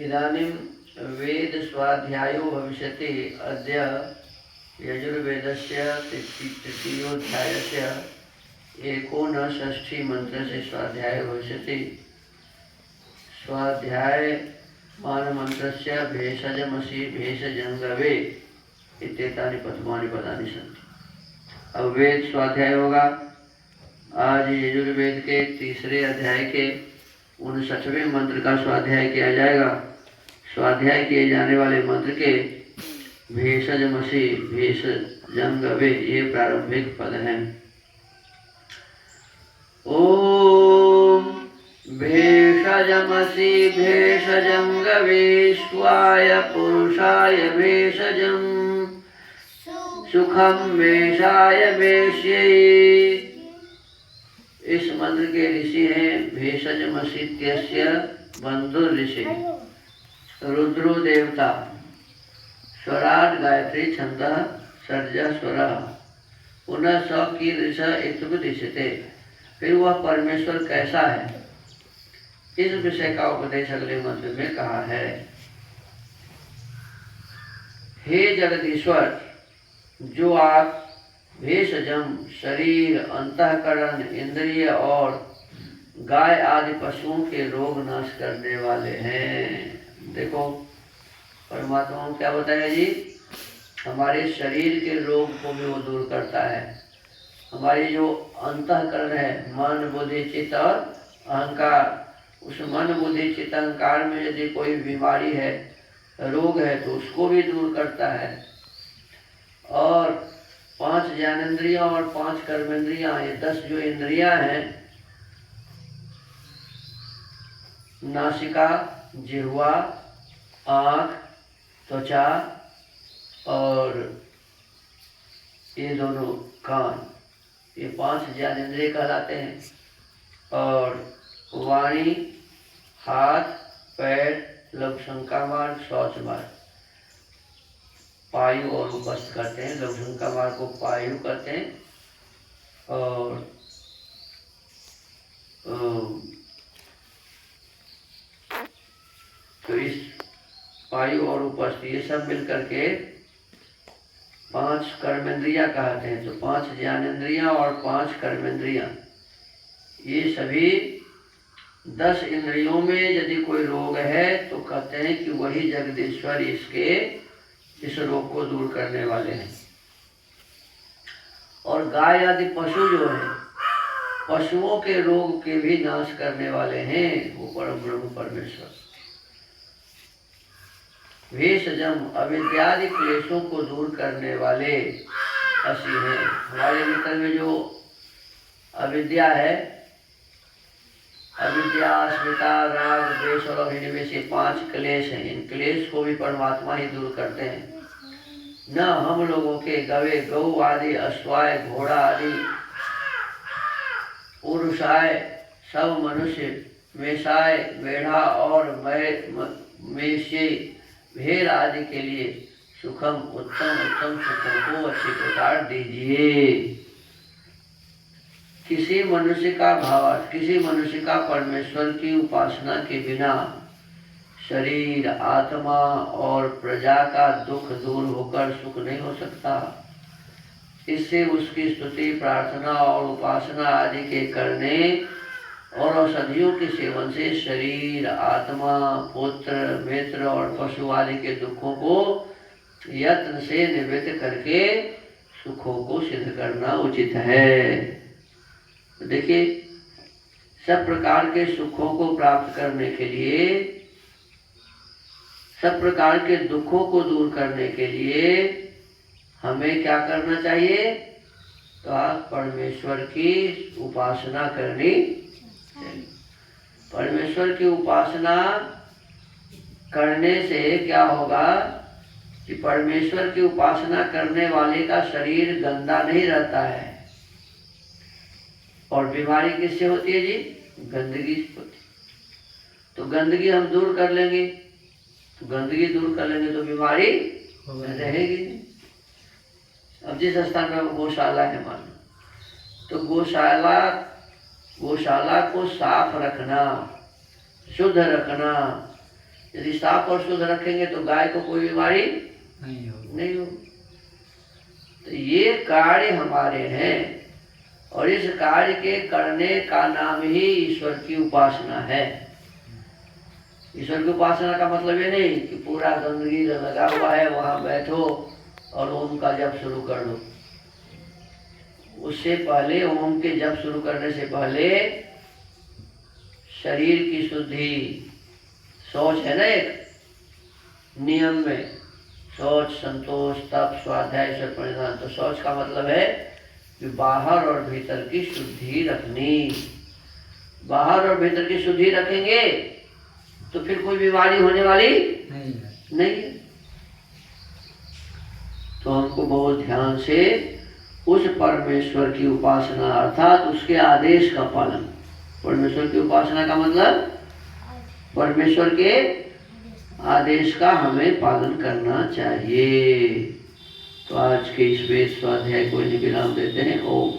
इदानीं वेद स्वाध्यायो भविष्यति। अद्य यजुर्वेदस्य तृतीयोऽध्यायस्य एकोनषष्ठी मन्त्रस्य स्वाध्यायो भविष्यति। स्वाध्यायमानमन्त्रस्य भेषजमसि भेषजङ्गवे इत्येतानि प्रथमानि पदानि सन्ति। अब वेद स्वाध्याय होगा। आज यजुर्वेद के तीसरे अध्याय के 59वें मंत्र का स्वाध्याय किया जाएगा। स्वाध्याय किए जाने वाले मंत्र के भेषजमसि भेषजङ्गवे ये प्रारंभिक पद हैं। ओम भेषजमसि भेषजङ्गवे स्वाय पुरुषाय भेषजं सुखम वेशाय वेश्यै। इस मंत्र के ऋषि हैं भेषजमसीत्यस्य बंधु ऋषि रुद्रो देवता। स्वराट गायत्री छंदः सर्जा स्वरः पुनः स कीदृश इत्युपदिश्यते। फिर वह परमेश्वर कैसा है, इस विषय का उपदेश अगले मंत्र में कहा है। हे जगदीश्वर, जो आप भेषजम शरीर, अंतःकरण, इंद्रिय और गाय आदि पशुओं के रोग नाश करने वाले हैं। देखो परमात्मा को क्या बताया जी, हमारे शरीर के रोग को भी वो दूर करता है। हमारी जो अंतःकरण है, मन बुद्धि चित्त और अहंकार, उस मन बुद्धि चित्त अहंकार में यदि कोई बीमारी है, रोग है, तो उसको भी दूर करता है। और 5 ज्ञानेंद्रियां और 5 कर्मेंद्रियां, ये 10 जो इंद्रियां हैं, नासिका, जिह्वा, आँख, त्वचा और ये दोनों कान, ये 5 ज्ञानेंद्रिय कहलाते हैं। और वाणी, हाथ, पैर, लघुशंका मार्ग, शौच मार्ग, पायु और उपस्थ करते हैं। लघुशंका मार्ग को पायु करते हैं और तो इस पायु और उपस्थ ये सब मिलकर के 5 कर्मेंद्रियां कहते हैं। तो 5 ज्ञानेंद्रियां और 5 कर्मेंद्रियां, ये सभी 10 इंद्रियों में यदि कोई रोग है तो कहते हैं कि वही जगदीश्वर इस रोग को दूर करने वाले हैं। और गाय आदि पशु जो हैं, पशुओं के रोग के भी नाश करने वाले हैं वो परम ब्रह्म परमेश्वर। भेषजम अविद्यादि क्लेशों को दूर करने वाले असी हैं। हमारे भीतर में जो अविद्या है, अविद्या, अस्मिता, राग, द्वेष और अभिनिवेश, ये 5 क्लेश हैं। इन क्लेश को भी परमात्मा ही दूर करते हैं। न हम लोगों के गवे, गौ आदि, अश्वाय, घोड़ा आदि, पुरुषाय, सब मनुष्य, मेषाय, मेढ़ा और मेषे, भेड़ आदि के लिए सुखम उत्तम सुखों को अच्छी प्रकार दीजिए। किसी मनुष्य का परमेश्वर की उपासना के बिना शरीर, आत्मा और प्रजा का दुख दूर होकर सुख नहीं हो सकता। इससे उसकी स्तुति, प्रार्थना और उपासना आदि के करने और औषधियों के सेवन से शरीर, आत्मा, पुत्र, मित्र और पशु आदि के दुखों को यत्न से निवृत्त करके सुखों को सिद्ध करना उचित है। देखिए, सब प्रकार के सुखों को प्राप्त करने के लिए, सब प्रकार के दुखों को दूर करने के लिए हमें क्या करना चाहिए? तो आप परमेश्वर की उपासना करनी चाहिए। परमेश्वर की उपासना करने से क्या होगा कि परमेश्वर की उपासना करने वाले का शरीर गंदा नहीं रहता है। और बीमारी किससे होती है जी? गंदगी से होती है। तो गंदगी हम दूर कर लेंगे, तो बीमारी रहेगी नहीं। अब जिस स्थान में गौशाला है मानो, तो गौशाला को साफ रखना, शुद्ध रखना, यदि साफ और शुद्ध रखेंगे तो गाय को कोई बीमारी नहीं हो। तो ये कार्य हमारे हैं और इस कार्य के करने का नाम ही ईश्वर की उपासना है। ईश्वर की उपासना का मतलब ये नहीं कि पूरा गंदगी लगा हुआ है वहां बैठो और ओम का जप शुरू कर दो। उससे पहले, ओम के जप शुरू करने से पहले शरीर की शुद्धि, शौच है ना एक नियम में, शौच, संतोष, तप, स्वाध्याय, ईश्वर प्रणिधान। तो शौच का मतलब है कि बाहर और भीतर की शुद्धि रखनी। बाहर और भीतर की शुद्धि रखेंगे तो फिर कोई बीमारी होने वाली नहीं है। तो हमको बहुत ध्यान से उस परमेश्वर की उपासना अर्थात उसके आदेश का पालन। परमेश्वर की उपासना का मतलब परमेश्वर के आदेश का हमें पालन करना चाहिए। तो आज के इस वेद स्वाध्याय को विराम देते हैं। ओम।